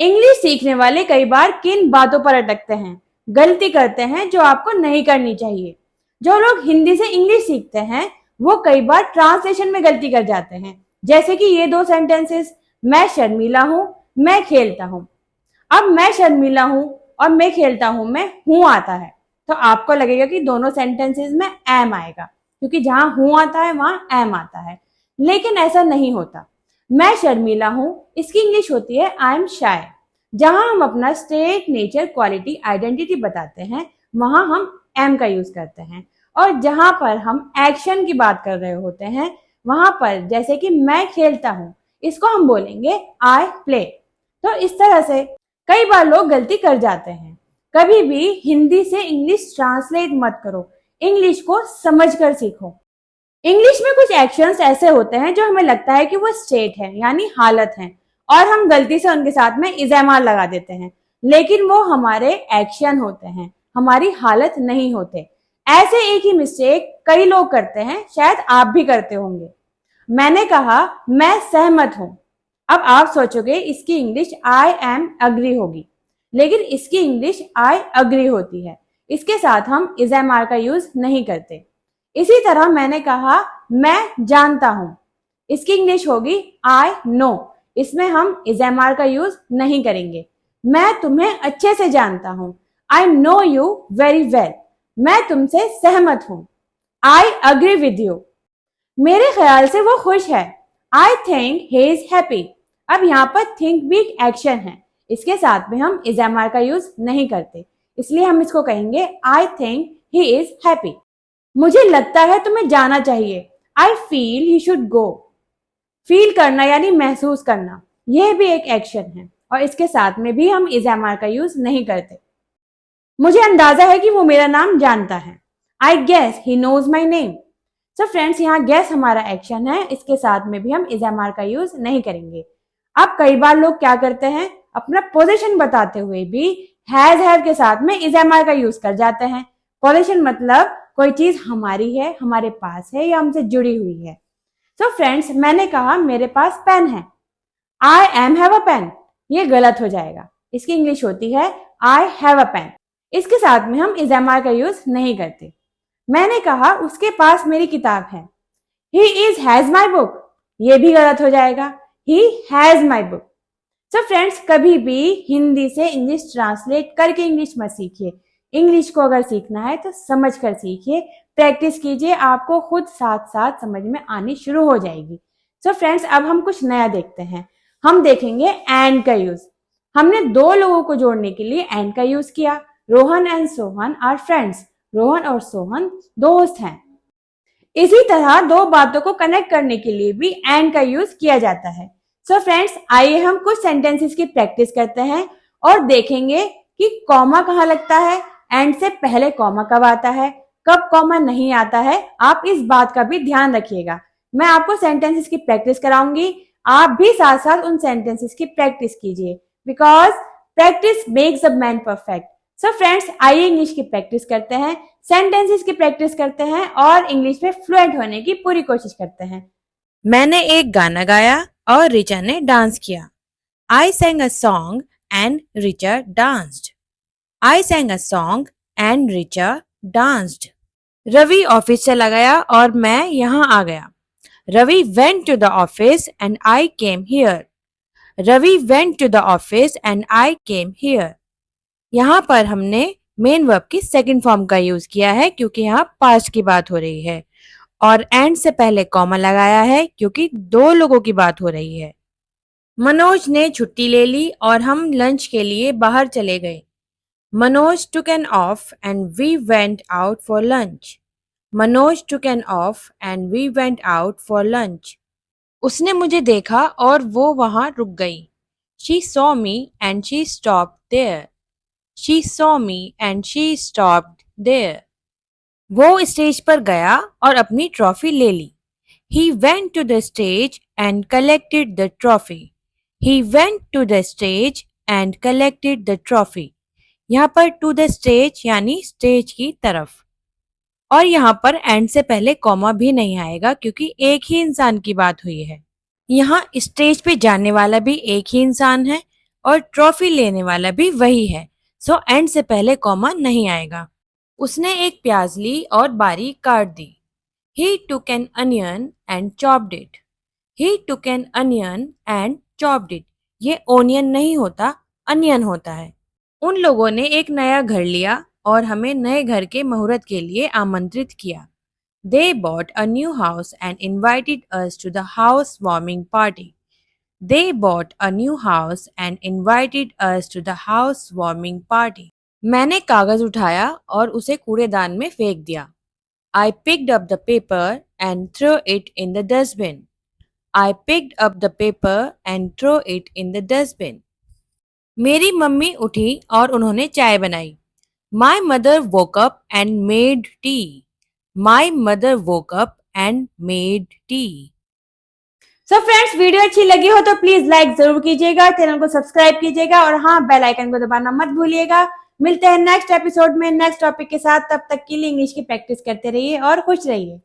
English सीखने वाले कई बार किन बातों पर अटकते हैं, गलती करते हैं जो आपको नहीं करनी चाहिए। जो लोग हिंदी से इंग्लिश सीखते हैं वो कई बार ट्रांसलेशन में गलती कर जाते हैं। जैसे कि ये दो सेंटेंसेस, मैं शर्मीला हूँ, मैं खेलता हूँ। अब मैं शर्मीला हूँ और मैं खेलता हूँ में हूँ आता है, तो आपको लगेगा कि दोनों सेंटेंसेस में एम आएगा, क्योंकि जहां हूँ आता है वहां एम आता है। लेकिन ऐसा नहीं होता। मैं शर्मीला हूँ, इसकी इंग्लिश होती है आई एम शाय। जहां हम अपना स्टेट, नेचर, क्वालिटी, आइडेंटिटी बताते हैं वहां हम एम का यूज करते हैं। और जहां पर हम एक्शन की बात कर रहे होते हैं वहां पर, जैसे कि मैं खेलता हूँ, इसको हम बोलेंगे आई प्ले। तो इस तरह से कई बार लोग गलती कर जाते हैं। कभी भी हिंदी से इंग्लिश ट्रांसलेट मत करो, इंग्लिश को समझकर सीखो। इंग्लिश में कुछ एक्शंस ऐसे होते हैं जो हमें लगता है कि वो स्टेट है, यानी हालत है, और हम गलती से उनके साथ में इज़ेमार लगा देते हैं, लेकिन वो हमारे एक्शन होते हैं, हमारी हालत नहीं होते। ऐसे एक ही मिस्टेक कई लोग करते हैं, शायद आप भी करते होंगे। मैंने कहा मैं सहमत हूं। अब आप सोचोगे इसकी इंग्लिश आई एम अग्री होगी, लेकिन इसकी इंग्लिश आई अग्री होती है। इसके साथ हम इज़ेमार का यूज नहीं करते। इसी तरह मैंने कहा मैं जानता हूं, इसकी इंग्लिश होगी आई नो। इसमें हम इज़ेमार का यूज नहीं करेंगे। मैं तुम्हें अच्छे से जानता हूं, I know you very well. मैं तुमसे सहमत हूं, आई अग्री विद यू। मेरे ख्याल से वो खुश है, I think he is happy. अब यहाँ पर थिंक भी एक एक्शन है, इसके साथ में हम इज़ेमार का यूज नहीं करते, इसलिए हम इसको कहेंगे I think he is happy. मुझे लगता है तुम्हें जाना चाहिए, I feel he should go. Feel करना यानी महसूस करना, यह भी एक एक्शन है और इसके साथ में भी हम इज़ेमार का यूज नहीं करते। मुझे अंदाजा है कि वो मेरा नाम जानता है, I guess he knows my name. So friends, यहाँ गेस हमारा एक्शन है, इसके साथ में भी हम इज़ेमार का यूज नहीं करेंगे। अब कई बार लोग क्या करते हैं, अपना पोजीशन बताते हुए भी हैज हैव के साथ में इज़ेमार का यूज कर जाते हैं। पोजीशन मतलब कोई चीज हमारी है, हमारे पास है या हमसे जुड़ी हुई है। सो फ्रेंड्स, मैंने कहा मेरे पास पेन है, I am have a pen. ये गलत हो जाएगा, इसकी इंग्लिश होती है आई हैव अ पेन। इसके साथ में हम इज़ेमार का यूज नहीं करते। मैंने कहा उसके पास मेरी किताब है, he is has my book. ये भी गलत हो जाएगा, he has my book. So friends, कभी भी हिंदी से इंग्लिश ट्रांसलेट करके इंग्लिश मत सीखिए। इंग्लिश को अगर सीखना है तो समझ कर सीखिए, प्रैक्टिस कीजिए, आपको खुद साथ साथ समझ में आनी शुरू हो जाएगी। सो फ्रेंड्स, अब हम कुछ नया देखते हैं। हम देखेंगे एंड का यूज। हमने दो लोगों को जोड़ने के लिए एंड का यूज किया। Rohan and Sohan are friends. Rohan और सोहन दोस्त हैं। इसी तरह दो बातों को कनेक्ट करने के लिए भी एंड का यूज किया जाता है। सो फ्रेंड्स, आइए हम कुछ सेंटेंसेस की प्रैक्टिस करते हैं और देखेंगे कि कॉमा कहाँ लगता है, एंड से पहले कॉमा कब आता है, कब कॉमा नहीं आता है। आप इस बात का भी ध्यान रखिएगा। मैं आपको सेंटेंसेस की प्रैक्टिस कराऊंगी, आप भी साथ साथ उन सेंटेंसेस की प्रैक्टिस कीजिए, because practice makes a man perfect. So friends, आइए इंग्लिश की प्रैक्टिस करते हैं, सेंटेंसेस की प्रैक्टिस करते हैं और इंग्लिश में फ्लुएंट होने की पूरी कोशिश करते हैं। मैंने एक गाना गाया और रिचा ने डांस किया। I sang a song and Richa danced. I sang a song and Richa danced. Ravi office चला गया और मैं यहाँ आ गया। Ravi went to the office and I came here. Ravi went to the office and I came here. यहाँ पर हमने main verb की सेकंड फॉर्म का यूज किया है क्योंकि यहाँ पास्ट की बात हो रही है, और एंड से पहले कॉमा लगाया है क्योंकि दो लोगों की बात हो रही है। मनोज ने छुट्टी ले ली और हम लंच के लिए बाहर चले गए। Manoj took an off and we went out for lunch. Manoj took an off and we went out for lunch. उसने मुझे देखा और वो वहां रुक गई। She saw me and she stopped there. She saw me and she stopped there. वो stage पर गया और अपनी ट्रॉफी ले ली। He went to the stage and collected the trophy. He went to the stage and collected the trophy. यहाँ पर to the stage यानी stage की तरफ, और यहाँ पर एंड से पहले कॉमा भी नहीं आएगा क्योंकि एक ही इंसान की बात हुई है। यहाँ स्टेज पे जाने वाला भी एक ही इंसान है और ट्रॉफी लेने वाला भी वही है, सो एंड से पहले कॉमा नहीं आएगा। उसने एक प्याज ली और बारीक काट दी। He took an onion and chopped it. He took an onion and chopped it. ये ओनियन नहीं होता, अनियन होता है। उन लोगों ने एक नया घर लिया और हमें नए घर के मुहूर्त के लिए आमंत्रित किया। They bought a new house and invited us to the housewarming party. They bought a new house and invited us to the housewarming party. मैंने कागज उठाया और उसे कूड़ेदान में फेंक दिया। I picked up the paper and threw it in the dustbin. I picked up the paper and threw it in the dustbin. मेरी मम्मी उठी और उन्होंने चाय बनाई। My mother woke up and made tea. My mother woke up and made tea. So friends, video अच्छी लगी हो तो प्लीज लाइक जरूर कीजिएगा, चैनल को सब्सक्राइब कीजिएगा और हाँ, बेल आइकन को दबाना मत भूलिएगा। मिलते हैं नेक्स्ट एपिसोड में नेक्स्ट टॉपिक के साथ। तब तक के लिए इंग्लिश की प्रैक्टिस करते रहिए और खुश रहिए।